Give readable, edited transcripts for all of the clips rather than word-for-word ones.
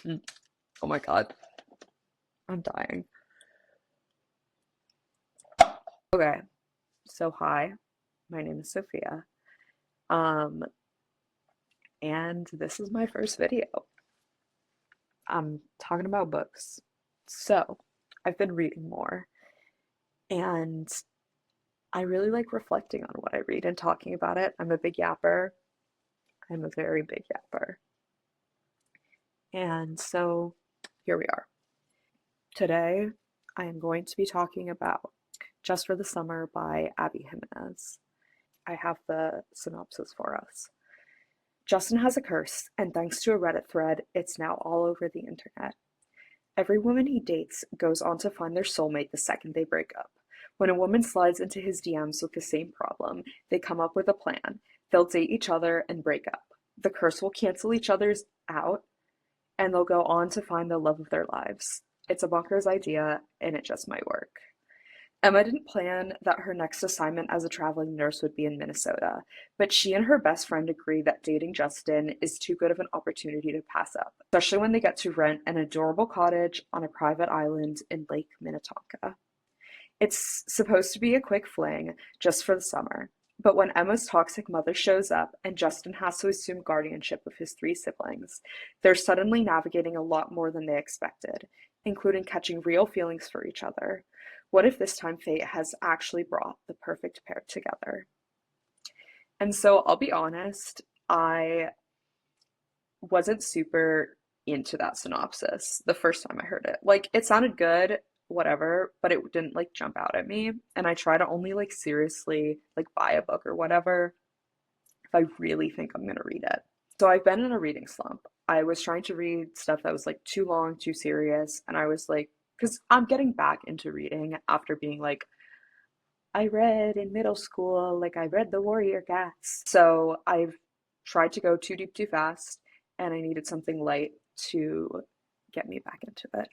Oh my God, I'm dying. Okay, so hi, my name is Sophia. Um, and this is my first video. I'm talking about books. So, I've been reading more, and I really like reflecting on what I read and talking about it. I'm a big yapper. I'm a very big yapper. And so, here we are. Today, I am going to be talking about Just for the Summer by Abby Jiminez. I have the synopsis for us. Justin has a curse, and thanks to a Reddit thread, it's now all over the internet. Every woman he dates goes on to find their soulmate the second they break up. When a woman slides into his DMs with the same problem, they come up with a plan. They'll date each other and break up. The curse will cancel each other's out, and they'll go on to find the love of their lives. It's a bonkers idea, and it just might work. Emma didn't plan that her next assignment as a traveling nurse would be in Minnesota, but she and her best friend agree that dating Justin is too good of an opportunity to pass up, especially when they get to rent an adorable cottage on a private island in Lake Minnetonka. It's supposed to be a quick fling, just for the summer, but when Emma's toxic mother shows up and Justin has to assume guardianship of his three siblings, they're suddenly navigating a lot more than they expected, including catching real feelings for each other. What if this time fate has actually brought the perfect pair together? And so I'll be honest, I wasn't super into that synopsis the first time I heard it. Like, it sounded good, whatever, but it didn't like jump out at me. And I try to only like seriously like buy a book or whatever if I really think I'm gonna read it. So I've been in a reading slump. I was trying to read stuff that was like too long, too serious, and I was like, because I'm getting back into reading after being like, I read in middle school, like I read The Warrior Cats. So I've tried to go too deep too fast, and I needed something light to get me back into it.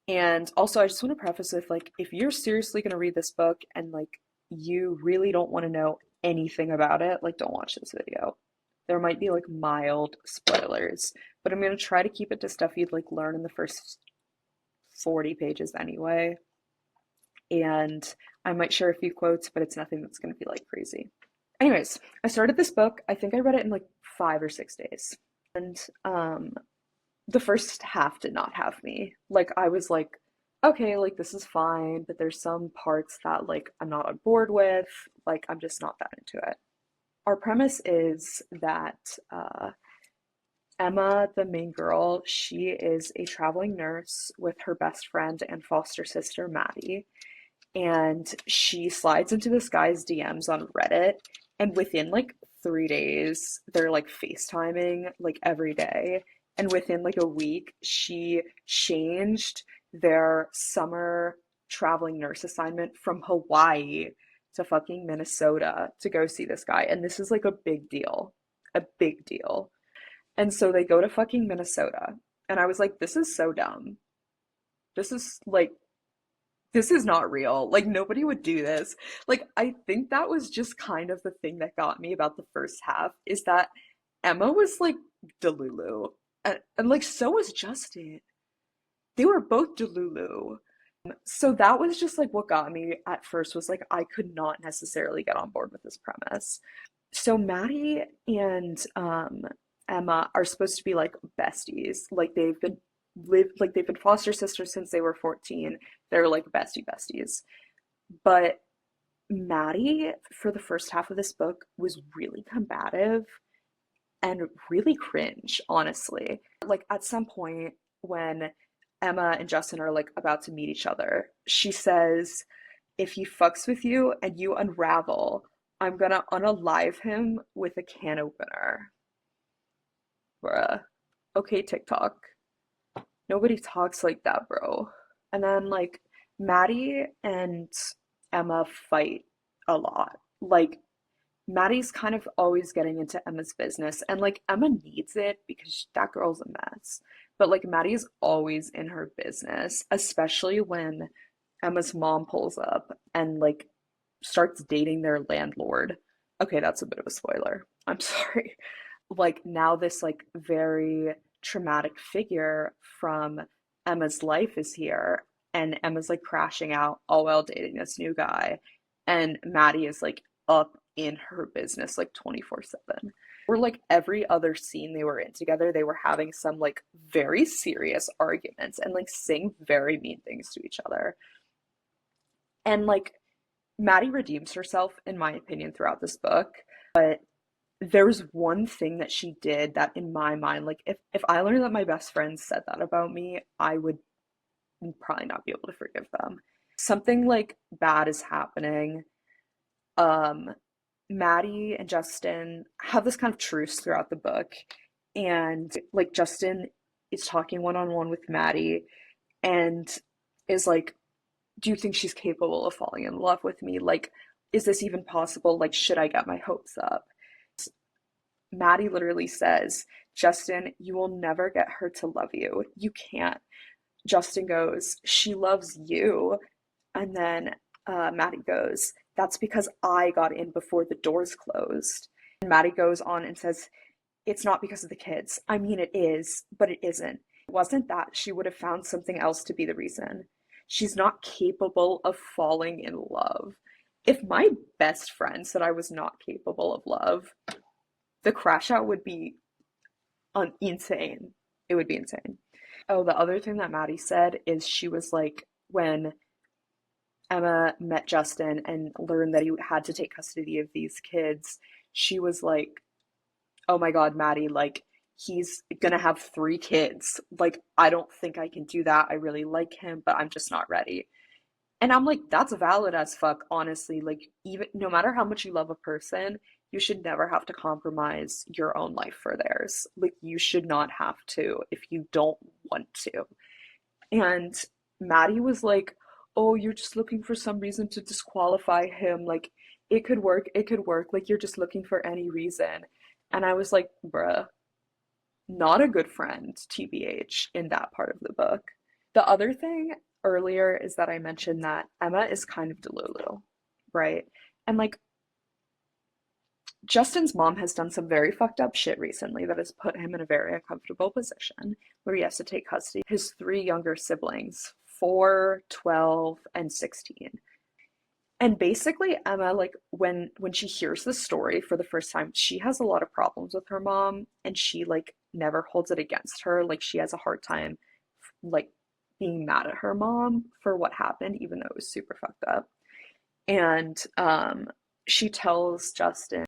And also, I just want to preface with like, if you're seriously going to read this book and like you really don't want to know anything about it, like, don't watch this video. There might be like mild spoilers, but I'm going to try to keep it to stuff you'd like learn in the first 40 pages anyway. And I might share a few quotes, but it's nothing that's going to be like crazy. Anyways, I started this book. I think I read it in like 5 or 6 days. And the first half did not have me. Like, I was like, okay, like this is fine, but there's some parts that like I'm not on board with. Like, I'm just not that into it. Our premise is that Emma, the main girl, she is a traveling nurse with her best friend and foster sister, Maddie. And she slides into this guy's DMs on Reddit. And within like 3 days, they're like FaceTiming like every day. And within like a week, she changed their summer traveling nurse assignment from Hawaii to fucking Minnesota to go see this guy. And this is like a big deal. A big deal. And so they go to fucking Minnesota. And I was like, this is so dumb. This is like, this is not real. Like, nobody would do this. Like, I think that was just kind of the thing that got me about the first half is that Emma was like Delulu. And like, so was Justin. They were both Delulu. So that was just like what got me at first was like, I could not necessarily get on board with this premise. So Maddie and Emma are supposed to be like besties. Like they've been foster sisters since they were 14. They're like bestie besties. But Maddie, for the first half of this book, was really combative and really cringe, honestly. Like at some point when Emma and Justin are like about to meet each other, she says, if he fucks with you and you unravel, I'm gonna unalive him with a can opener. Bruh. Okay, TikTok. Nobody talks like that, bro. And then like Maddie and Emma fight a lot. Like Maddie's kind of always getting into Emma's business, and like Emma needs it because that girl's a mess. But like Maddie's always in her business, especially when Emma's mom pulls up and like starts dating their landlord. Okay, that's a bit of a spoiler. I'm sorry. Like now this like very traumatic figure from Emma's life is here, and Emma's like crashing out all while dating this new guy, and Maddie is like up in her business like 24/7. Or like every other scene they were in together, they were having some like very serious arguments and like saying very mean things to each other. And like Maddie redeems herself, in my opinion, throughout this book. But there was one thing that she did that, in my mind, like if I learned that my best friend said that about me, I would probably not be able to forgive them. Something like bad is happening. Um, Maddie and Justin have this kind of truce throughout the book, and like Justin is talking one on one with Maddie and is like, do you think she's capable of falling in love with me? Like, is this even possible? Like, should I get my hopes up? Maddie literally says, Justin, you will never get her to love you. You can't. Justin goes, she loves you. And then Maddie goes, that's because I got in before the doors closed. And Maddie goes on and says, it's not because of the kids. I mean, it is, but it isn't. It wasn't that. She would have found something else to be the reason. She's not capable of falling in love. If my best friend said I was not capable of love, the crash out would be insane. It would be insane. Oh, the other thing that Maddie said is she was like, when Emma met Justin and learned that he had to take custody of these kids, she was like, oh my God, Maddie, like, he's gonna have 3 kids. Like, I don't think I can do that. I really like him, but I'm just not ready. And I'm like, that's valid as fuck, honestly. Like, even no matter how much you love a person, you should never have to compromise your own life for theirs. Like, you should not have to if you don't want to. And Maddie was like, oh, you're just looking for some reason to disqualify him. Like, it could work, it could work. Like, you're just looking for any reason. And I was like, bruh, not a good friend, TBH, in that part of the book. The other thing earlier is that I mentioned that Emma is kind of Delulu, right? And like, Justin's mom has done some very fucked up shit recently that has put him in a very uncomfortable position where he has to take custody of his 3 younger siblings, 4, 12, and 16. And basically Emma, like when she hears the story for the first time, she has a lot of problems with her mom, and she like never holds it against her. Like, she has a hard time like being mad at her mom for what happened, even though it was super fucked up. And she tells Justin,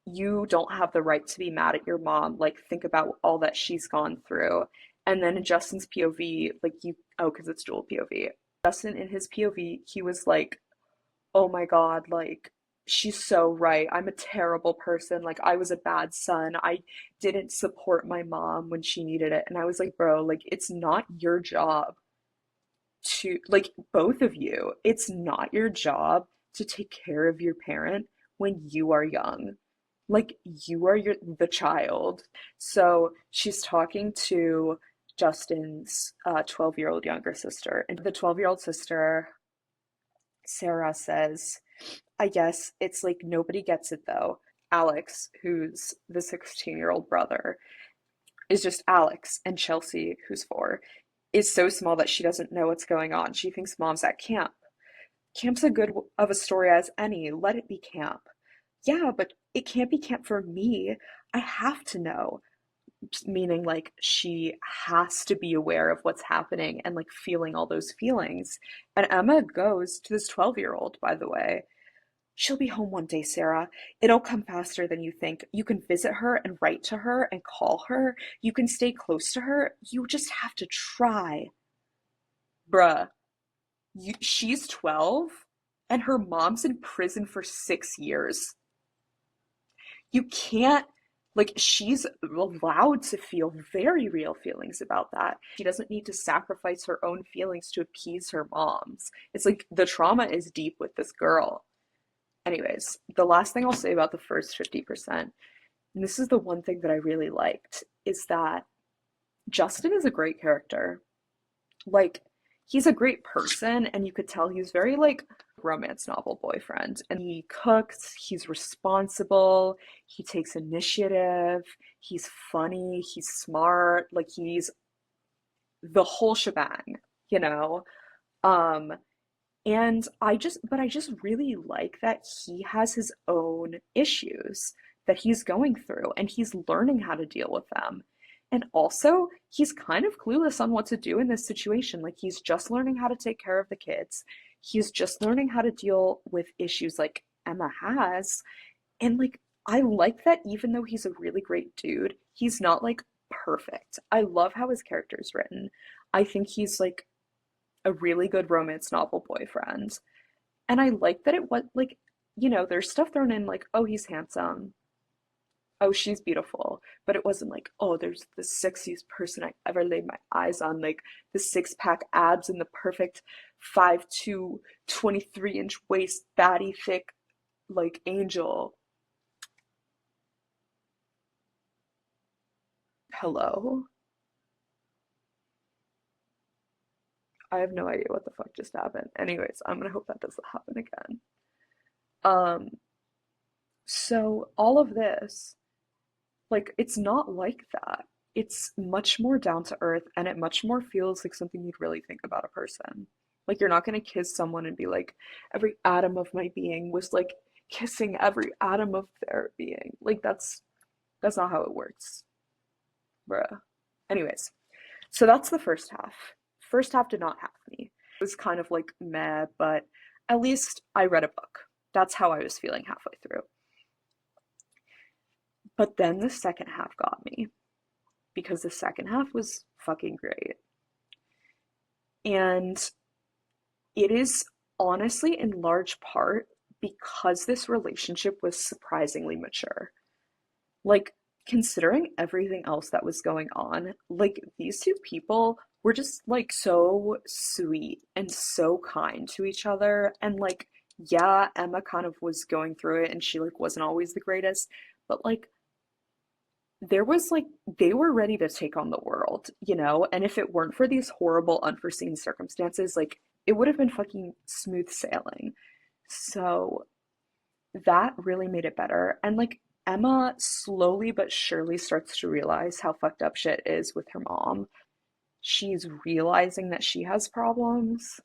you don't have the right to be mad at your mom. Like, think about all that she's gone through. And then in Justin's POV, like, because it's dual POV. Justin, in his POV, he was like, oh my God, like, she's so right. I'm a terrible person. Like, I was a bad son. I didn't support my mom when she needed it. And I was like, bro, like, it's not your job to, like, both of you, it's not your job to take care of your parent when you are young. Like, you are the child. So she's talking to Justin's 12-year-old younger sister, and the 12-year-old sister, Sarah, says, I guess it's like nobody gets it though. Alex, who's the 16-year-old brother, is just Alex, and Chelsea, who's 4, is so small that she doesn't know what's going on. She thinks mom's at camp. Camp's a good of a story as any. Let it be camp. Yeah, but it can't be camp for me. I have to know. Meaning, like, she has to be aware of what's happening and like feeling all those feelings. And Emma goes to this 12-year-old, by the way. She'll be home one day, Sarah. It'll come faster than you think. You can visit her and write to her and call her. You can stay close to her. You just have to try. Bruh, she's 12 and her mom's in prison for 6 years. You can't, like, she's allowed to feel very real feelings about that. She doesn't need to sacrifice her own feelings to appease her mom's. It's like the trauma is deep with this girl. Anyways, the last thing I'll say about the first 50%, and this is the one thing that I really liked, is that Justin is a great character. Like, he's a great person, and you could tell he's very like romance novel boyfriend. And he cooks, he's responsible, he takes initiative, he's funny, he's smart, like he's the whole shebang, you know? Um, and I just really like that he has his own issues that he's going through and he's learning how to deal with them. And also, he's kind of clueless on what to do in this situation. Like, he's just learning how to take care of the kids. He's just learning how to deal with issues like Emma has. And, like, I like that even though he's a really great dude, he's not like perfect. I love how his character is written. I think he's like a really good romance novel boyfriend. And I like that it was like, there's stuff thrown in like, oh, he's handsome. Oh, she's beautiful. But it wasn't like, oh, there's the sexiest person I ever laid my eyes on, like the six-pack abs and the perfect 5'2", 23-inch waist, fatty, thick, like angel. Hello? I have no idea what the fuck just happened. Anyways, I'm gonna hope that doesn't happen again. Um, so all of this, like, it's not like that. It's much more down to earth and it much more feels like something you'd really think about a person. Like, you're not gonna kiss someone and be like, every atom of my being was like kissing every atom of their being. Like, that's not how it works, bruh. Anyways, so that's the first half. First half did not have me. It was kind of like meh, but at least I read a book. That's how I was feeling halfway through. But then the second half got me because the second half was fucking great. And it is honestly in large part because this relationship was surprisingly mature. Like, considering everything else that was going on, like, these two people were just like so sweet and so kind to each other. And like, yeah, Emma kind of was going through it and she like wasn't always the greatest, but like, there was like they were ready to take on the world, and if it weren't for these horrible unforeseen circumstances, like it would have been fucking smooth sailing. So that really made it better. And like Emma slowly but surely starts to realize how fucked up shit is with her mom. She's realizing that she has problems.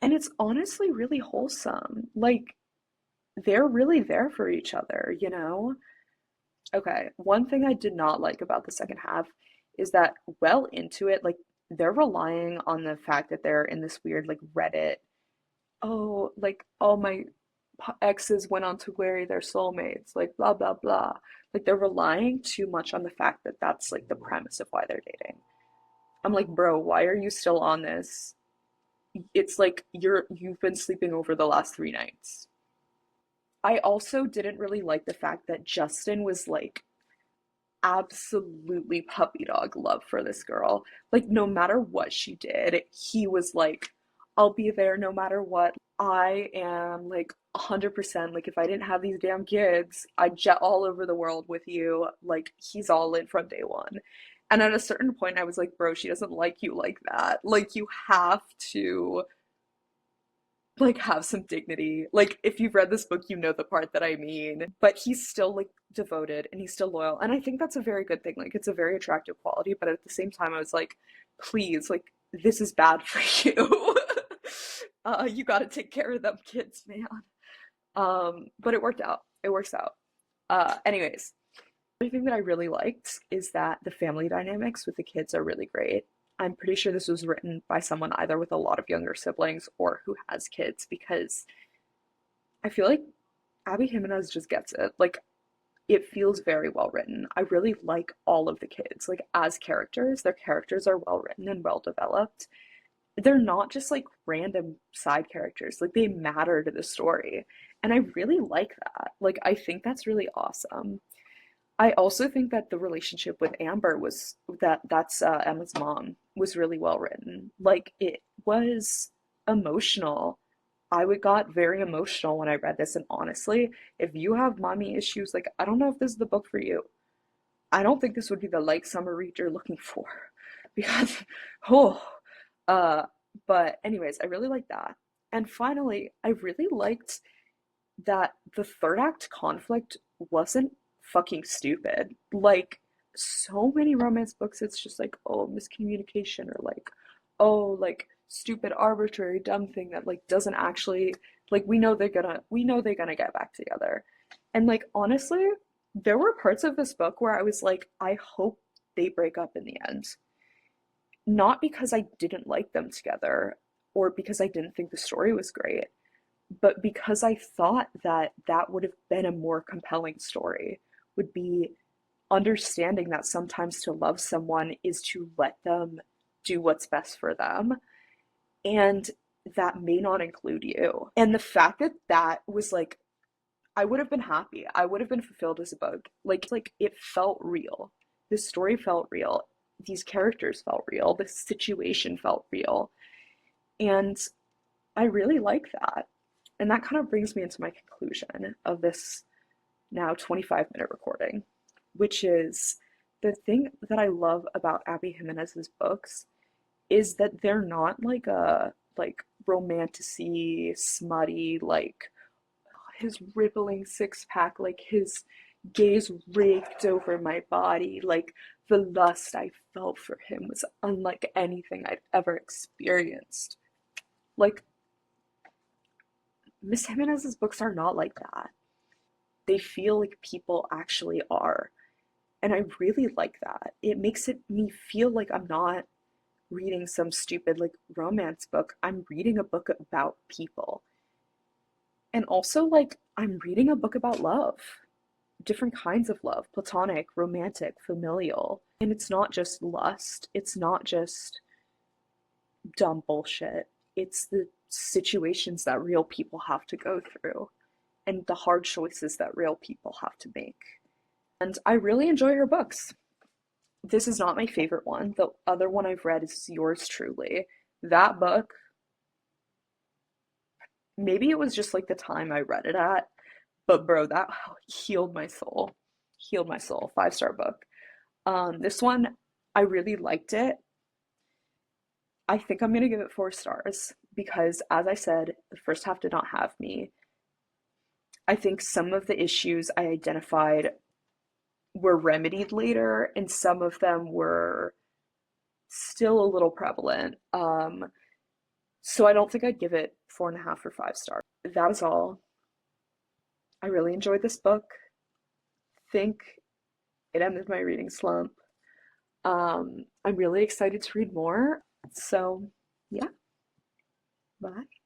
And it's honestly really wholesome. Like, they're really there for each other. Okay, one thing I did not like about the second half is that well into it, like they're relying on the fact that they're in this weird like Reddit. Oh, like all my exes went on to marry their soulmates, like blah blah blah. Like they're relying too much on the fact that that's like the premise of why they're dating. I'm like, bro, why are you still on this? It's like you've been sleeping over the last 3 nights. I also didn't really like the fact that Justin was like absolutely puppy dog love for this girl. Like, no matter what she did, he was like, I'll be there no matter what. I am like 100%. Like, if I didn't have these damn kids, I'd jet all over the world with you. Like, he's all in from day one. And at a certain point, I was like, bro, she doesn't like you like that. Like, you have to like have some dignity. Like if you've read this book, you know the part that I mean. But he's still like devoted and he's still loyal. And I think that's a very good thing. Like it's a very attractive quality, but at the same time I was like, please, like this is bad for you. You got to take care of them kids, man. But it worked out. It works out. Anyways, the thing that I really liked is that the family dynamics with the kids are really great. I'm pretty sure this was written by someone either with a lot of younger siblings or who has kids because I feel like Abby Jimenez just gets it. Like, it feels very well written. I really like all of the kids. Like, as characters, their characters are well written and well developed. They're not just like random side characters, like, they matter to the story. And I really like that. Like, I think that's really awesome. I also think that the relationship with Amber was that's Emma's mom was really well written. Like it was emotional. I would got very emotional when I read this, and honestly, if you have mommy issues, like I don't know if this is the book for you. I don't think this would be the light summer read you're looking for because oh, Uh, but anyways, I really liked that. And finally, I really liked that the third act conflict wasn't fucking stupid. Like, so many romance books, it's just like, oh, miscommunication, or like, oh, like, stupid, arbitrary, dumb thing that like doesn't actually, like, we know they're gonna get back together. And like, honestly, there were parts of this book where I was like, I hope they break up in the end. Not because I didn't like them together or because I didn't think the story was great, but because I thought that that would have been a more compelling story, would be understanding that sometimes to love someone is to let them do what's best for them, and that may not include you. And the fact that that was like, I would have been happy. I would have been fulfilled as a book. Like it felt real. This story felt real. These characters felt real. This situation felt real. And I really like that. And that kind of brings me into my conclusion of this now 25-minute recording, which is the thing that I love about Abby Jimenez's books is that they're not like a like romanticy, smutty, like his rippling six pack, like his gaze raked over my body, like the lust I felt for him was unlike anything I'd ever experienced. Like Miss Jimenez's books are not like that. They feel like people actually are. And I really like that. It makes it me feel like I'm not reading some stupid like romance book. I'm reading a book about people. And also like I'm reading a book about love. Different kinds of love, platonic, romantic, familial. And it's not just lust. It's not just dumb bullshit. It's the situations that real people have to go through and the hard choices that real people have to make. And I really enjoy her books. This is not my favorite one. The other one I've read is Yours Truly. That book, maybe it was just like the time I read it at, but bro, that healed my soul. Healed my soul. 5-star book. This one, I really liked it. I think I'm gonna give it 4 stars because, as I said, the first half did not have me. I think some of the issues I identified were remedied later, and some of them were still a little prevalent. So I don't think I'd give it 4.5 or 5 stars. That is all. I really enjoyed this book. Think it ended my reading slump. I'm really excited to read more. So yeah, bye.